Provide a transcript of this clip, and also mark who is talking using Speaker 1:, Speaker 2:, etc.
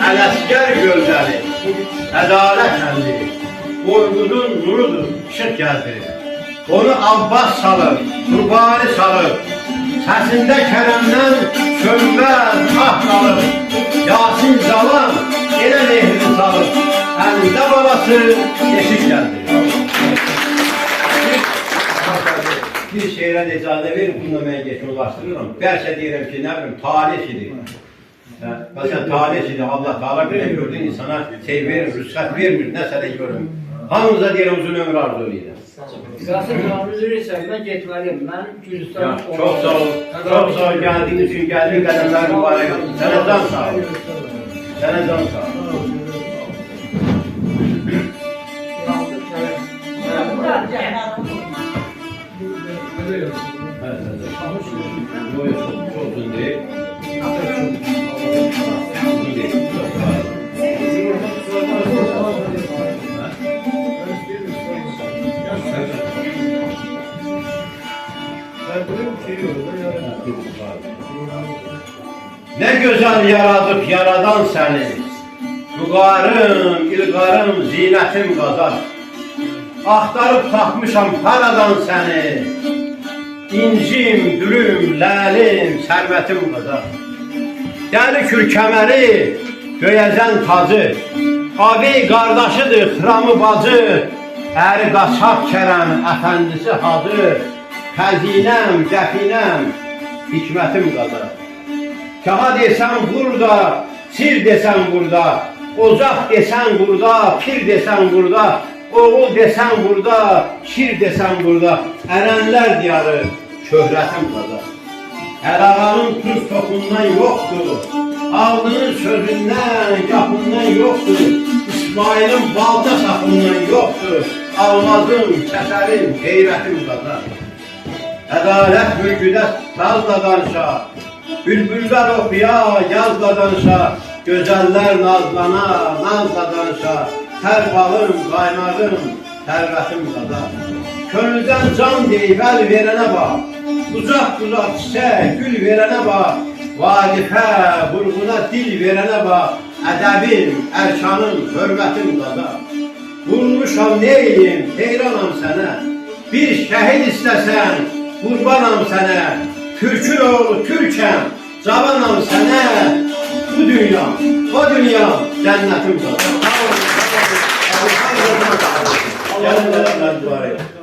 Speaker 1: Ələsgər gözləri, ədalət əmri, Qorqudun nurudur, işıq gəldirir. Onu Abbas salır, Qurbanı salır, səsində Kərəmdən sönməz ah qalır. Yasin Cavan elə nehrini salır, əlində babası eşik gəldirir. Bir şeirə də icazə verin, bununla mən geçməlaşdırıram. Bəlkə deyirəm ki, nə bilim, talih idi. Məsələn, talih idi, Allah Teala bir gördüğün insana şey verir, rüsxət vermir, nəsə də görür. Hamımıza deyirəm, uzun ömür arzu edirəm.
Speaker 2: Qasım canımız verirsən, mən getməliyim. Mən Gülüstan'a...
Speaker 1: Çox sağ ol, çox sağ ol, gəldiğin üçün, gəldiğin qədəmlər mübarək olsun. Sənə can sağ ol. Sənə can sağ ol. Çok uzun değil. Ne güzel yaradıp yaradan seni, Vüqarım, ilqarım, zinətim qazar. Axtarıb tapmışam paradan səni, İncim, gülüm, ləlim, sərvətim qazar. Dəli kürkəməri, göyəzən tacı, Abi qardaşıdır, xıramı bacı, Əri qaçaq Kərəm, əfəndisi hacı, Xəzinəm, dəfinəm, hikmətim qazar. Kaha desən burada, sir desən burada, Ocaq desən burada, pir desən burada, Oğul desən burada, şir desən burada, Ərənlər diyarı, şöhrətim qazar. Ərağanın tuz topundan yoxdur, Ağlının sözündən, yapından yoxdur, İsmail'in balta sapından yoxdur, Almazım, kəsərim, qeyrətim qazar. Ədalət mülküdə sazla danışa, Bülbüllər oxuya, yazla danışa, Gözəllər nazlana, nazla danışa, Hər balım, qaynağım, sərvətim qazar. Könüldən can deyib əl verənə bax, Uzaq-uzaq çiçək, gül verənə bax, Vaqifə, vurğuna dil verənə bax, Ədəbim, ərkanım, hörmətim qazar. Vurmuşam neyim, heyranam sənə, Bir şəhid istəsən, qurbanam sənə, Türkün oğlu Türkəm, cavanam sənə, Bu dünya, o dünya, cənnətim qazar. Gəlin, gəlin, gəlin,